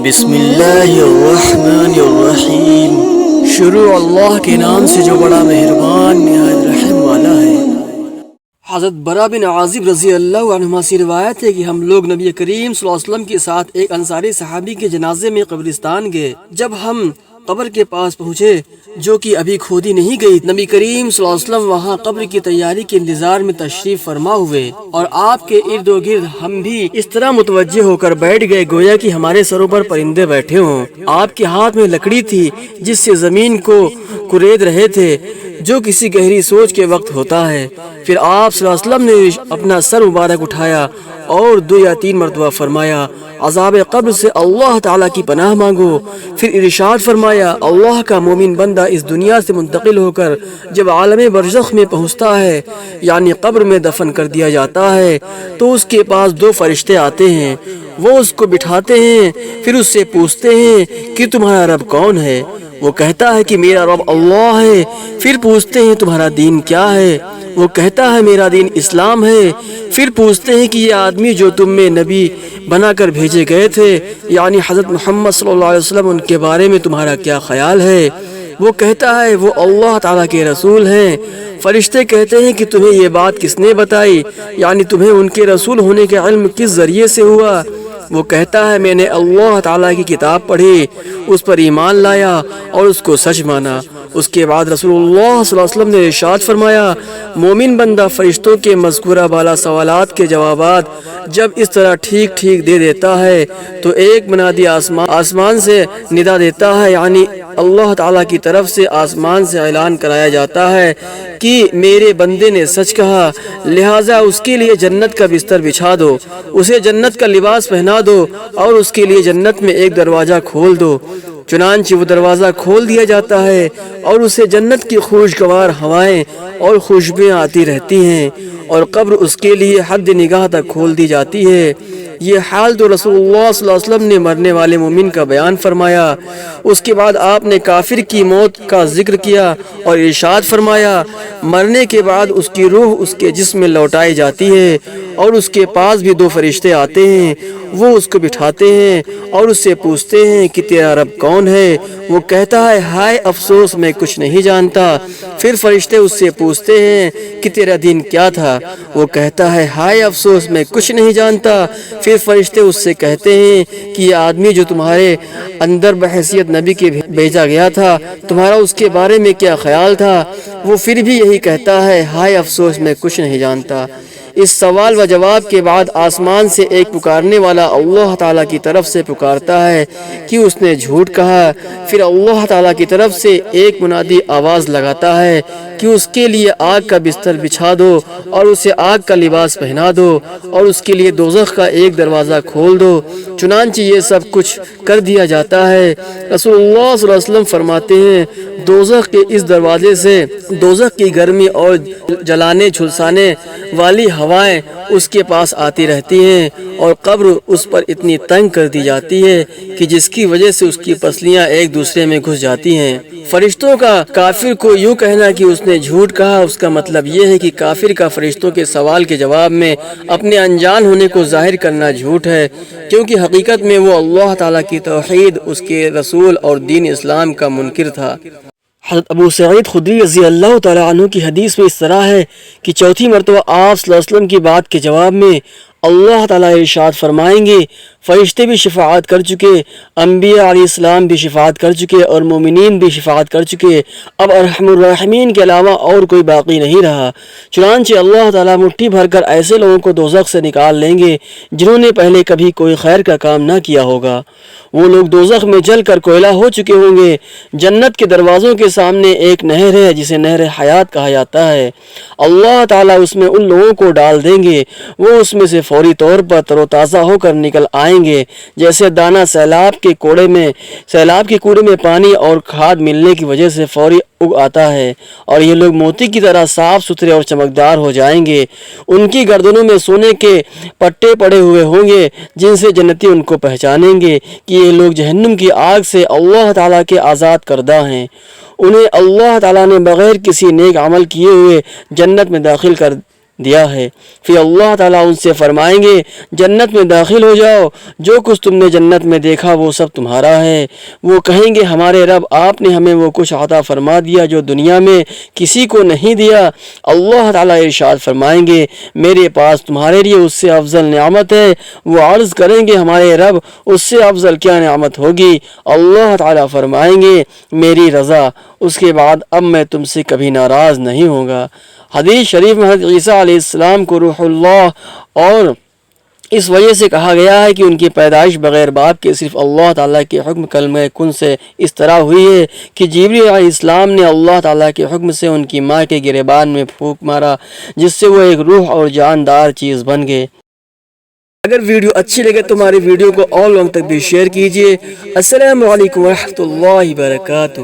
بسم اللہ الرحمن الرحیم۔ شروع اللہ کے نام سے جو بڑا مہربان نہایت رحم والا ہے۔ حضرت برا بن عازب رضی اللہ عنہما سے روایت ہے کہ ہم لوگ نبی کریم صلی اللہ علیہ وسلم کے ساتھ ایک انصاری صحابی کے جنازے میں قبرستان گئے۔ جب ہم قبر کے پاس پہنچے جو کہ ابھی کھودی نہیں گئی، نبی کریم صلی اللہ علیہ وسلم وہاں قبر کی تیاری کے انتظار میں تشریف فرما ہوئے اور آپ کے ارد و گرد ہم بھی اس طرح متوجہ ہو کر بیٹھ گئے گویا کہ ہمارے سروں پر پرندے بیٹھے ہوں۔ آپ کے ہاتھ میں لکڑی تھی جس سے زمین کو کورید رہے تھے، جو کسی گہری سوچ کے وقت ہوتا ہے۔ پھر آپ صلی اللہ علیہ وسلم نے اپنا سر مبارک اٹھایا اور 2 یا 3 مرتبہ فرمایا عذاب قبر سے اللہ تعالیٰ کی پناہ مانگو۔ پھر ارشاد فرمایا اللہ کا مومن بندہ اس دنیا سے منتقل ہو کر جب عالم برزخ میں پہنچتا ہے، یعنی قبر میں دفن کر دیا جاتا ہے، تو اس کے پاس 2 فرشتے آتے ہیں، وہ اس کو بٹھاتے ہیں، پھر اس سے پوچھتے ہیں کہ تمہارا رب کون ہے؟ وہ کہتا ہے کہ میرا رب اللہ ہے۔ پھر پوچھتے ہیں تمہارا دین کیا ہے؟ وہ کہتا ہے میرا دین اسلام ہے۔ پھر پوچھتے ہیں کہ یہ آدمی جو تم میں نبی بنا کر بھیجے گئے تھے، یعنی حضرت محمد صلی اللہ علیہ وسلم، ان کے بارے میں تمہارا کیا خیال ہے؟ وہ کہتا ہے وہ اللہ تعالیٰ کے رسول ہیں۔ فرشتے کہتے ہیں کہ تمہیں یہ بات کس نے بتائی، یعنی تمہیں ان کے رسول ہونے کا علم کس ذریعے سے ہوا؟ وہ کہتا ہے میں نے اللہ تعالیٰ کی کتاب پڑھی، اس پر ایمان لایا اور اس کو سچ مانا۔ اس کے بعد رسول اللہ صلی اللہ علیہ وسلم نے ارشاد فرمایا مومن بندہ فرشتوں کے مذکورہ بالا سوالات کے جوابات جب اس طرح ٹھیک ٹھیک دے دیتا ہے تو ایک منادی آسمان سے ندا دیتا ہے، یعنی اللہ تعالیٰ کی طرف سے آسمان سے اعلان کرایا جاتا ہے کہ میرے بندے نے سچ کہا، لہٰذا اس کے لیے جنت کا بستر بچھا دو، اسے جنت کا لباس پہنا دو اور اس کے لیے جنت میں ایک دروازہ کھول دو۔ چنانچہ وہ دروازہ کھول دیا جاتا ہے اور اسے جنت کی خوشگوار ہوائیں اور خوشبوئیں آتی رہتی ہیں اور قبر اس کے لیے حد نگاہ تک کھول دی جاتی ہے۔ یہ حال تو رسول اللہ صلی اللہ علیہ وسلم نے مرنے والے مومن کا بیان فرمایا۔ اس کے بعد آپ نے کافر کی موت کا ذکر کیا اور ارشاد فرمایا مرنے کے بعد اس کی روح اس کے جسم میں لوٹائی جاتی ہے اور اس کے پاس بھی 2 فرشتے آتے ہیں، وہ اس کو بٹھاتے ہیں اور اس سے پوچھتے ہیں کہ تیرا رب کون ہے؟ وہ کہتا ہے ہائے افسوس میں کچھ نہیں جانتا۔ پھر فرشتے اس سے پوچھتے ہیں کہ تیرا دین کیا تھا؟ وہ کہتا ہے ہائے افسوس میں کچھ نہیں جانتا۔ پھر فرشتے اس سے کہتے ہیں کہ یہ آدمی جو تمہارے اندر بحیثیت نبی کے بھیجا گیا تھا، تمہارا اس کے بارے میں کیا خیال تھا؟ وہ پھر بھی یہی کہتا ہے ہائے افسوس میں کچھ نہیں جانتا۔ اس سوال و جواب کے بعد آسمان سے ایک پکارنے والا اللہ تعالیٰ کی طرف سے پکارتا ہے کہ اس نے جھوٹ کہا۔ پھر اللہ تعالیٰ کی طرف سے ایک منادی آواز لگاتا ہے کہ اس کے لیے آگ کا بستر بچھا دو اور اسے آگ کا لباس پہنا دو اور اس کے لیے دوزخ کا ایک دروازہ کھول دو۔ چنانچہ یہ سب کچھ کر دیا جاتا ہے۔ رسول اللہ صلی اللہ علیہ وسلم فرماتے ہیں دوزخ کے اس دروازے سے دوزخ کی گرمی اور جلانے جھلسانے والی ہوائیں اس کے پاس آتی رہتی ہیں اور قبر اس پر اتنی تنگ کر دی جاتی ہے کہ جس کی وجہ سے اس کی پسلیاں ایک دوسرے میں گھس جاتی ہیں۔ فرشتوں کا کافر کو یوں کہنا کہ اس نے جھوٹ کہا، اس کا مطلب یہ ہے کہ کافر کا فرشتوں کے سوال کے جواب میں اپنے انجان ہونے کو ظاہر کرنا جھوٹ ہے، کیونکہ حقیقت میں وہ اللہ تعالیٰ کی توحید، اس کے رسول اور دین اسلام کا منکر تھا۔ حضرت ابو سعید خدری رضی اللہ تعالیٰ عنہ کی حدیث میں اس طرح ہے کہ 4تھی مرتبہ آپ صلی اللہ علیہ وسلم کی بات کے جواب میں اللہ تعالیٰ ارشاد فرمائیں گے فرشتے بھی شفاعت کر چکے، انبیاء علیہ السلام بھی شفاعت کر چکے اور مومنین بھی شفاعت کر چکے، اب ارحم الراحمین کے علاوہ اور کوئی باقی نہیں رہا۔ چنانچہ اللہ تعالیٰ مٹھی بھر کر ایسے لوگوں کو دوزخ سے نکال لیں گے جنہوں نے پہلے کبھی کوئی خیر کا کام نہ کیا ہوگا۔ وہ لوگ دوزخ میں جل کر کوئلہ ہو چکے ہوں گے۔ جنت کے دروازوں کے سامنے ایک نہر ہے جسے نہر حیات کہا جاتا ہے۔ اللہ تعالیٰ اس میں ان لوگوں کو ڈال دیں گے، وہ اس میں سے فوری طور پر تر و تازہ ہو کر نکل آئیں گے، جیسے دانہ سیلاب کے کوڑے میں پانی اور کھاد ملنے کی وجہ سے فوری اگ آتا ہے، اور یہ لوگ موتی کی طرح صاف ستھرے اور چمکدار ہو جائیں گے۔ ان کی گردنوں میں سونے کے پٹے پڑے ہوئے ہوں گے جن سے جنتی ان کو پہچانیں گے کہ یہ لوگ جہنم کی آگ سے اللہ تعالیٰ کے آزاد کردہ ہیں۔ انہیں اللہ تعالیٰ نے بغیر کسی نیک عمل کیے ہوئے جنت میں داخل کر دیا ہے۔ پھر اللہ تعالیٰ ان سے فرمائیں گے جنت میں داخل ہو جاؤ، جو کچھ تم نے جنت میں دیکھا وہ سب تمہارا ہے۔ وہ کہیں گے ہمارے رب آپ نے ہمیں وہ کچھ عطا فرما دیا جو دنیا میں کسی کو نہیں دیا۔ اللہ تعالیٰ ارشاد فرمائیں گے میرے پاس تمہارے لیے اس سے افضل نعمت ہے۔ وہ عرض کریں گے ہمارے رب اس سے افضل کیا نعمت ہوگی؟ اللہ تعالیٰ فرمائیں گے میری رضا، اس کے بعد اب میں تم سے کبھی ناراض نہیں ہوں گا۔ حدیث شریف میں حضرت عیسیٰ علیہ السلام کو روح اللہ اور اس وجہ سے کہا گیا ہے کہ ان کی پیدائش بغیر باپ کے صرف اللہ تعالیٰ کے حکم کلمہ کن سے اس طرح ہوئی ہے کہ جبریل علیہ السلام نے اللہ تعالیٰ کے حکم سے ان کی ماں کے گریبان میں پھونک مارا، جس سے وہ ایک روح اور جاندار چیز بن گئے۔ اگر ویڈیو اچھی لگے تو ہماری ویڈیو کو اور لوگوں تک بھی شیئر کیجیے۔ السلام علیکم ورحمۃ اللہ وبرکاتہ۔